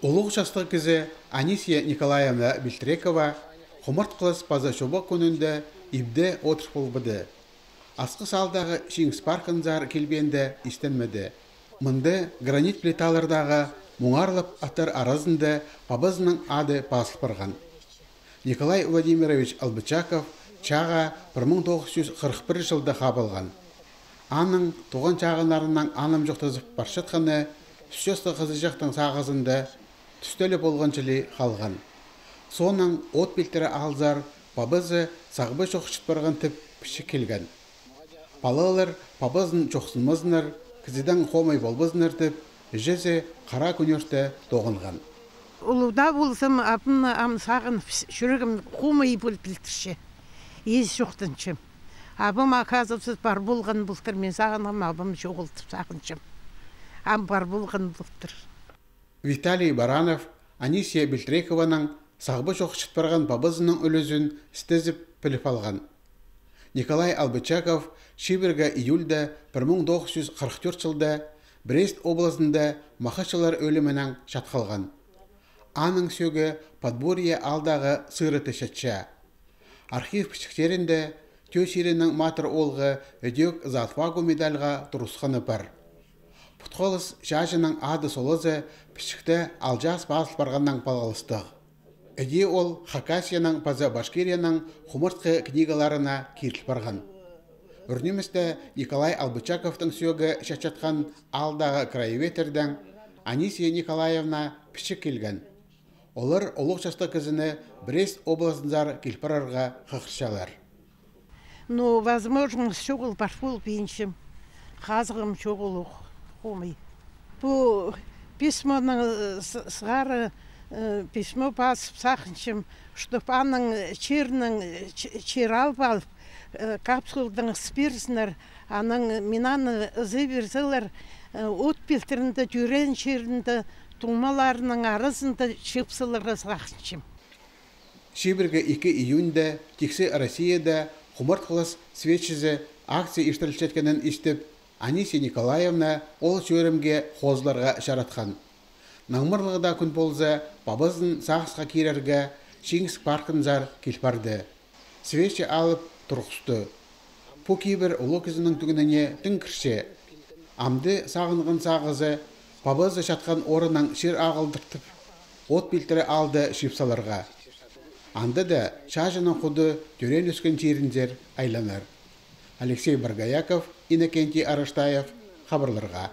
Улуг жастық кізі Анисия Николаевна Бельтрекова құмырт қылыс паза шоба күнінде ибде отыр болбыды. Асқы салдағы Шиңс паркынзар келбенді істенмеді. Мұнды гранит плиталардағы мұңарлып атыр аразында пабызының ады басылып барған. Николай Владимирович Албычаков чаға 1941 жылда қабылған. Аның туған чағынарынан аным жоқтызып баршатқаны түсесті қызы жақтың сағызында түстелі болған жылы қалған. Соның от белтері алзар пабызы сағбы жоқшыт барған тіп піші келген. Балалар пабызын жоқсынмызыныр, кізіден қомай болбызыныр деп, жезе қара күнерті тоғынған. Улуда болсам, апын сағын жүрегім қомай болып білтірші. Ез жоқтыншым. Абым аказывсыз бар болған бұлтыр, мен сағынам абым жоғылтып сағыншым. Ам бар болған бұлтыр. Виталий Баранов Анисия Бельтрекованың сағбы жоқшыт барған пабызының өлізін істезіп біліп алған. Николай Албычаков Шиберге июльда 1944 жылда Брест облысында мақашылар өлімінің шатқалған. Аның сөгі подборье алдағы сыры тешетші. Архив пішіктерінде төсерінің матыр олғы өдек Затвагу медальға тұрысқаны бар. Пұтқолыс жажының ады солызы пішікті алжас басыл барғаннан палғалыстық. Әде ол Хакасияның паза Башкирияның құмыртқы книгаларына кертіл барған. Үрнемісті Николай Албычаковтың сөгі шачатқан алдағы краеветерден Анисия Николаевна пішік келген. Олар олық жасты кізіні Брест облысындар келпарарға қықыршалар. Возможно, шоғыл бар бол бейіншім. Қазығым шоғыл қомай. Бұл письмоның сығары письмо басып сақыншым, чтоб аның чер алып алып, капсулдың спирсінер, аның минаны ызы берзілер, от белтерінді, жүрен черінді, тумаларының арызында шепсылығы сақыншым. Шиберге 2 июньда тексе Россияда құмырт қылыс светшізі акция иштірілшеткенін істеп, Анисия Николаевна ол шөрімге қозларға жаратқан. Наңмырлығыда күн болза, бабызын сағысқа керерге Шиңс паркынзар келпарды. Свечі алып тұрғысты. По кейбір ұлы кізінің түгініне түн кірше. Амды сағынған сағызы, бабызы шатқан орынның шер ағылдыртып, от белтірі алды шипсаларға. Анды да шажының құды түрен өскен жеріндер айланар. Алексей Баргаяков, Иннокентий Арыштаев, хабарларға.